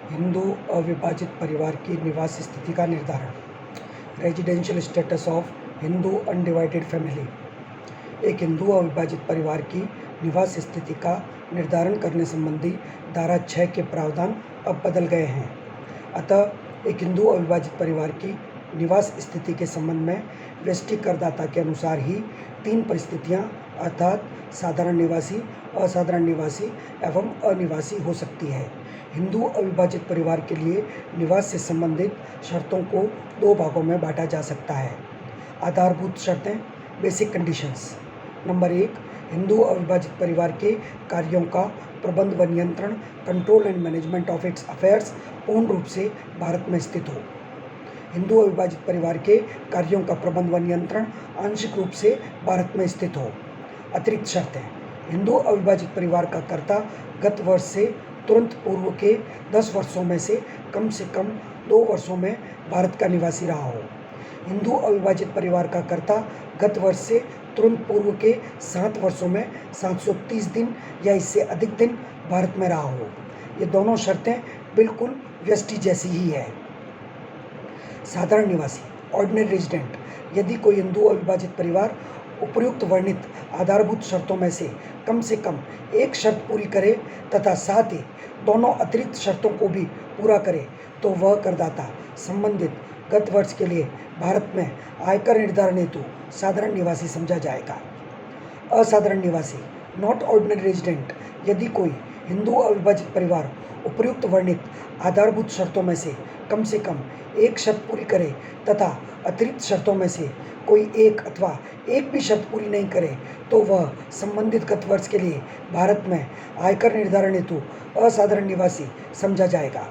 हिंदू अविभाजित परिवार की निवास स्थिति का निर्धारण। Residential status of Hindu undivided family. एक हिंदू अविभाजित परिवार की निवास स्थिति का निर्धारण करने संबंधी धारा 6 के प्रावधान अब बदल गए हैं। अतः एक हिंदू अविभाजित परिवार की निवास स्थिति के संबंध में व्यष्टि करदाता के अनुसार ही 3 परिस्थितियां अर्थात साधारण निवासी, असाधारण निवासी एवं अनिवासी हो सकती है। हिंदू अविभाजित परिवार के लिए निवास से संबंधित शर्तों को 2 भागों में बांटा जा सकता है। आधारभूत शर्तें, बेसिक कंडीशंस। नंबर 1, हिंदू अविभाजित परिवार के कार्यों का प्रबंध व नियंत्रण, control and management of its affairs पूर्ण रूप से भारत में स्थित हो। हिंदू अविभाजित परिवार के कार्यों का प्रबंध व नियंत्रण आंशिक रूप से भारत में स्थित हो। अतिरिक्त शर्तें, हिंदू अविभाजित परिवार का कर्ता गत वर्ष से तुरंत पूर्व के 10 वर्षों में से कम 2 वर्षों में भारत का निवासी रहा हो। हिंदू अविभाजित परिवार का कर्ता गत वर्ष से तुरंत पूर्व के 7 वर्षों में 730 दिन या इससे अधिक दिन भारत में रहा हो। ये दोनों शर्तें बिल्कुल व्यष्टि जैसी ही है। साधारण निवासी, ऑर्डिनरी रेजिडेंट। यदि कोई हिंदू अविभाजित परिवार उपर्युक्त वर्णित आधारभूत शर्तों में से कम एक शर्त पूरी करे तथा साथ ही दोनों अतिरिक्त शर्तों को भी पूरा करे तो वह करदाता संबंधित गत वर्ष के लिए भारत में आयकर निर्धारण हेतु साधारण निवासी समझा जाएगा। असाधारण निवासी, नॉट ऑर्डिनरी रेजिडेंट। यदि कोई हिंदू अविभाजित परिवार उपर्युक्त वर्णित आधारभूत शर्तों में से कम एक शर्त पूरी करे तथा अतिरिक्त शर्तों में से कोई एक अथवा एक भी शर्त पूरी नहीं करे तो वह संबंधित गत वर्ष के लिए भारत में आयकर निर्धारण हेतु असाधारण निवासी समझा जाएगा।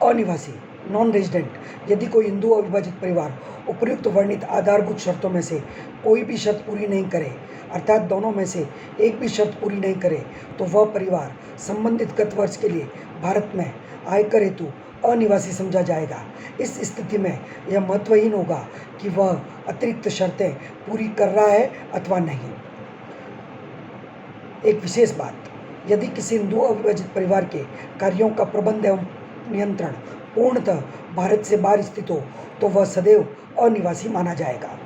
अनिवासी, नॉन रेजिडेंट। यदि कोई हिंदू अविभाजित परिवार उपर्युक्त वर्णित आधारभूत शर्तों में से कोई भी शर्त पूरी नहीं करे अर्थात दोनों में से एक भी शर्त पूरी नहीं करे तो वह परिवार संबंधित गत वर्ष के लिए भारत में आयकर हेतु अनिवासी समझा जाएगा। इस स्थिति में यह महत्वहीन होगा कि वह अतिरिक्त शर्तें पूरी कर रहा है अथवा नहीं। एक विशेष बात, यदि किसी हिंदू अविभाजित परिवार के कार्यों का प्रबंध एवं नियंत्रण पूर्णतः भारत से बाहर स्थित हो तो वह सदैव अनिवासी माना जाएगा।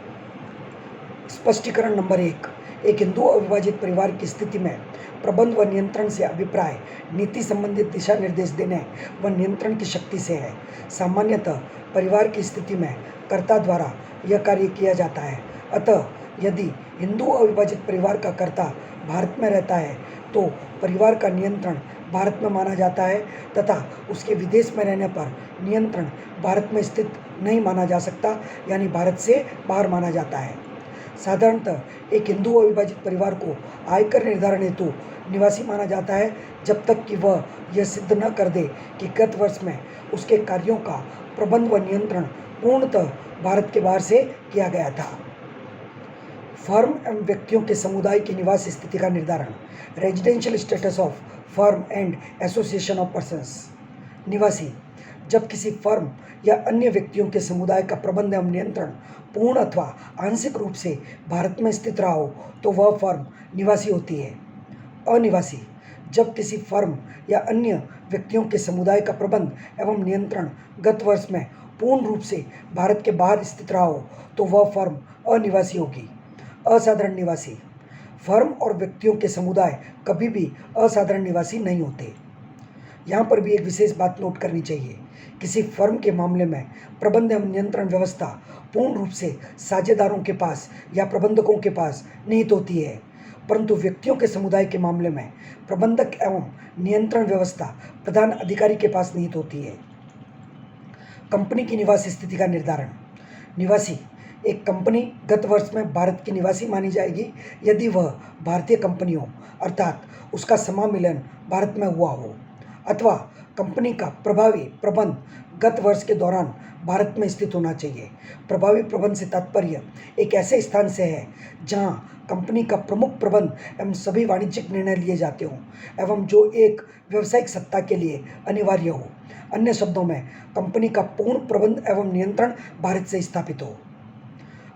स्पष्टीकरण नंबर 1, एक हिंदू अविभाजित परिवार की स्थिति में प्रबंध व नियंत्रण से अभिप्राय नीति संबंधित दिशा निर्देश देने व नियंत्रण की शक्ति से है। सामान्यतः परिवार की स्थिति में कर्ता द्वारा यह कार्य किया जाता है। अतः यदि हिंदू अविभाजित परिवार का कर्ता भारत में रहता है तो परिवार का नियंत्रण भारत में माना जाता है तथा उसके विदेश में रहने पर नियंत्रण भारत में स्थित नहीं माना जा सकता, यानी भारत से बाहर माना जाता है। साधारणतः एक हिंदू अविभाजित परिवार को आयकर निर्धारण हेतु निवासी माना जाता है जब तक कि वह यह सिद्ध न कर दे कि गत वर्ष में उसके कार्यों का प्रबंध व नियंत्रण पूर्णतः भारत के बाहर से किया गया था। फर्म एवं व्यक्तियों के समुदाय की निवास स्थिति का निर्धारण। Residential status of firm and association of persons. निवासी, जब किसी फर्म या अन्य व्यक्तियों के समुदाय का प्रबंध एवं नियंत्रण पूर्ण अथवा आंशिक रूप से भारत में स्थित रहा हो तो वह फर्म निवासी होती है। अनिवासी, जब किसी फर्म या अन्य व्यक्तियों के समुदाय का प्रबंध एवं नियंत्रण गत वर्ष में पूर्ण रूप से भारत के बाहर स्थित रहा हो तो वह फर्म अनिवासी होगी। असाधारण निवासी, फर्म और व्यक्तियों के समुदाय कभी भी असाधारण निवासी नहीं होते। यहाँ पर भी एक विशेष बात नोट करनी चाहिए, किसी फर्म के मामले में प्रबंध एवं नियंत्रण व्यवस्था पूर्ण रूप से साझेदारों के पास या प्रबंधकों के पास निहित होती है, परंतु व्यक्तियों के समुदाय के मामले में प्रबंधक एवं नियंत्रण व्यवस्था प्रधान अधिकारी के पास निहित होती है। कंपनी की निवास स्थिति का निर्धारण। निवासी, एक कंपनी गत वर्ष में भारत की निवासी मानी जाएगी यदि वह भारतीय कंपनी हो अर्थात उसका समामिलन भारत में हुआ हो, अथवा कंपनी का प्रभावी प्रबंध गत वर्ष के दौरान भारत में स्थित होना चाहिए। प्रभावी प्रबंध से तात्पर्य एक ऐसे स्थान से है जहां कंपनी का प्रमुख प्रबंध एवं सभी वाणिज्यिक निर्णय लिए जाते हों एवं जो एक व्यावसायिक सत्ता के लिए अनिवार्य हो। अन्य शब्दों में कंपनी का पूर्ण प्रबंध एवं नियंत्रण भारत से स्थापित हो।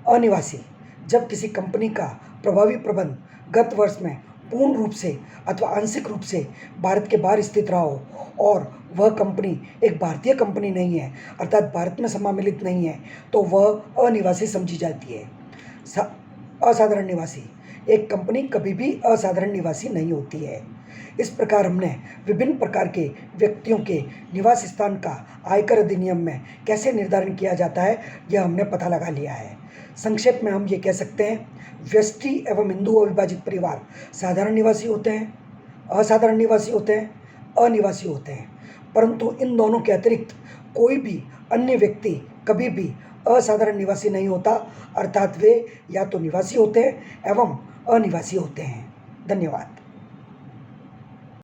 अनिवासी, जब किसी कंपनी का प्रभावी प्रबंध गत वर्ष में पूर्ण रूप से अथवा आंशिक रूप से भारत के बाहर स्थित रहा हो और वह कंपनी एक भारतीय कंपनी नहीं है, अर्थात भारत में सम्मिलित नहीं है, तो वह अनिवासी समझी जाती है। असाधारण निवासी, एक कंपनी कभी भी असाधारण निवासी नहीं होती है। इस प्रकार हमने विभिन्न प्रकार के व्यक्तियों के निवास स्थान का आयकर अधिनियम में कैसे निर्धारण किया जाता है, यह हमने पता लगा लिया है। संक्षेप में हम ये कह सकते हैं, व्यष्टि एवं हिंदू अविभाजित परिवार साधारण निवासी होते हैं, असाधारण निवासी होते हैं, अनिवासी होते हैं, परंतु इन दोनों के अतिरिक्त कोई भी अन्य व्यक्ति कभी भी असाधारण निवासी नहीं होता, अर्थात वे या तो निवासी होते हैं एवं अनिवासी होते हैं। धन्यवाद।